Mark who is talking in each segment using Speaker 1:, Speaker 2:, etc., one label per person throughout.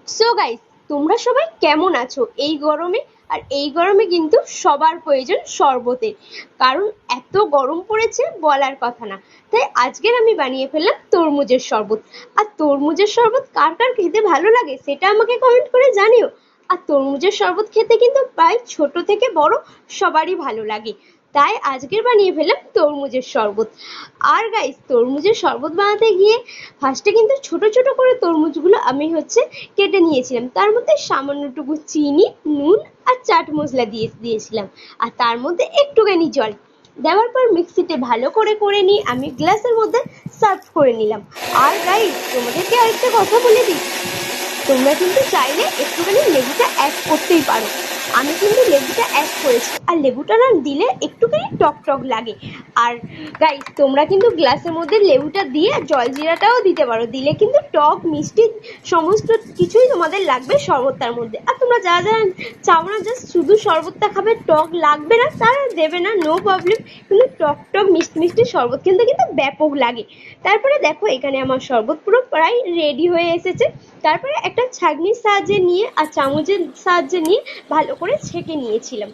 Speaker 1: So guys, তোমরা সবাই কেমন আছো এই গরমে? আর এই গরমে কিন্তু সবার প্রয়োজন শরবতের, কারণ এত গরম পড়েছে বলার কথা না। তাই আজকের আমি বানিয়ে ফেললাম তরমুজের শরবত। আর তরমুজের শরবত কার কার খেতে ভালো লাগে সেটা আমাকে কমেন্ট করে জানিও। আর তরমুজের শরবত খেতে কিন্তু প্রায় ছোট থেকে বড় সবারই ভালো লাগে। তাই আজকের বানিয়ে ফেললাম তরমুজের শরবত। আর গাইস, তরমুজের শরবত বানাতে গিয়ে ফার্স্টে কিন্তু ছোট ছোট করে তরমুজগুলো আমি কেটে নিয়েছিলাম। তার মধ্যে সামান্যটুকু চিনি, নুন আর চাট মশলা দিয়েছিলাম। আর তার মধ্যে একটুখানি জল দেওয়ার পর মিক্সিতে ভালো করে নিয়ে আমি গ্লাসের মধ্যে সার্ভ করে নিলাম। আর গাইস, তোমাদেরকে আরেকটা কথা বলে দিই, তোমরা কিন্তু চাইলে একটুখানি লেবুটা অ্যাড করতেই পারো। আমি কিন্তু লেবুটা অ্যাড করেছি, আর লেবুটা না দিলে একটুখানি টক টক লাগে। আর গাইস, তোমরা কিন্তু গ্লাসের মধ্যে লেবুটা দিয়ে জলজিরাটাও দিতে পারো, দিলে কিন্তু টক মিষ্টি সমস্ত কিছুই তোমাদের লাগবে শরবতটার মধ্যে। আর তোমরা যারা যারা চাও না জাস্ট শুধু শরবতটা খাবে, টক লাগবে না, তারা দেবে না, নো প্রবলেম। কিন্তু টক টক মিষ্টি মিষ্টি শরবত কিন্তু ব্যাপক লাগে। তারপরে দেখো, এখানে আমার শরবত পুরো প্রায় রেডি হয়ে এসেছে। তারপরে একটা ছাঁকনির সাহায্যে নিয়ে আর চামচের সাহায্যে নিয়ে ভালো করে ছেঁকে নিয়েছিলাম।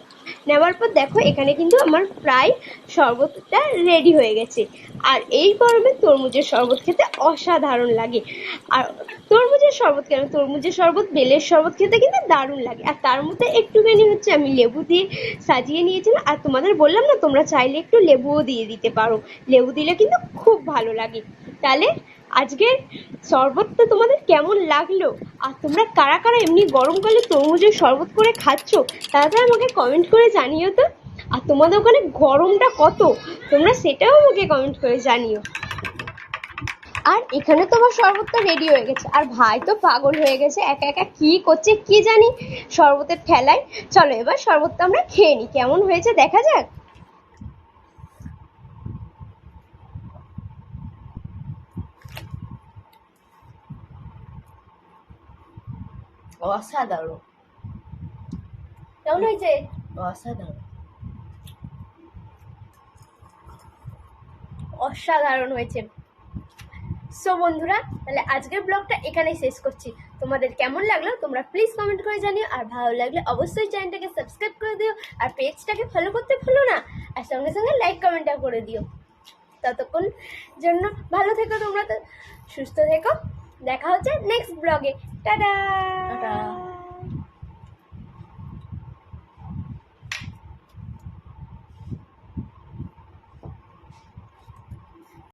Speaker 1: নেওয়ার পর দেখো, এখানে কিন্তু আমার প্রায় শরবতটা রেডি হয়ে গেছে। আর এই গরমে তরমুজের শরবত খেতে অসাধারণ লাগে। আর তরমুজের শরবত কেন, তরমুজের শরবত, বেলের শরবত খেতে কিন্তু দারুণ লাগে। আর তার মধ্যে একটুখানি আমি লেবু দিয়ে সাজিয়ে নিয়েছিলাম। আর তোমাদের বললাম না, তোমরা চাইলে একটু লেবুও দিয়ে দিতে পারো, লেবু দিলে কিন্তু খুব ভালো লাগে। তাহলে আজকের শরবতটা তোমাদের কেমন লাগলো? আর তোমরা কারা কারা এমনি গরমকালে তরমুজের শরবত করে খাচ্ছ, তারা আমাকে কমেন্ট করে জানিও তো। আর তোমাদের ওখানে গরমটা কত, তোমরা সেটাও আমাকে কমেন্ট করে জানিও। আর এখানে তো আমার শরবতটা রেডি হয়ে গেছে, আর ভাই তো পাগল হয়ে গেছে, একা একা কি করছে কি জানি শরবতের ঠেলায়। চলো এবার শরবতটা আমরা খেয়ে নিই, কেমন হয়েছে দেখা যাক।
Speaker 2: অসাধারণ,
Speaker 1: কেমন হয়েছে?
Speaker 2: অসাধারণ।
Speaker 1: অসাধারণ হয়েছে। সো বন্ধুরা, তাহলে আজকের ব্লগটা এখানেই শেষ করছি। তোমাদের কেমন লাগলো তোমরা প্লিজ কমেন্ট করে জানিও। আর ভালো লাগলে অবশ্যই চ্যানেলটাকে সাবস্ক্রাইব করে দিও, আর পেজটাকে ফলো করতে ভুলো না। আর সঙ্গে সঙ্গে লাইক কমেন্টটা করে দিও। ততক্ষণ জন্য ভালো থেকো, তোমরা তো সুস্থ থেকো। দেখা হচ্ছে নেক্সট ব্লগে। টাটা।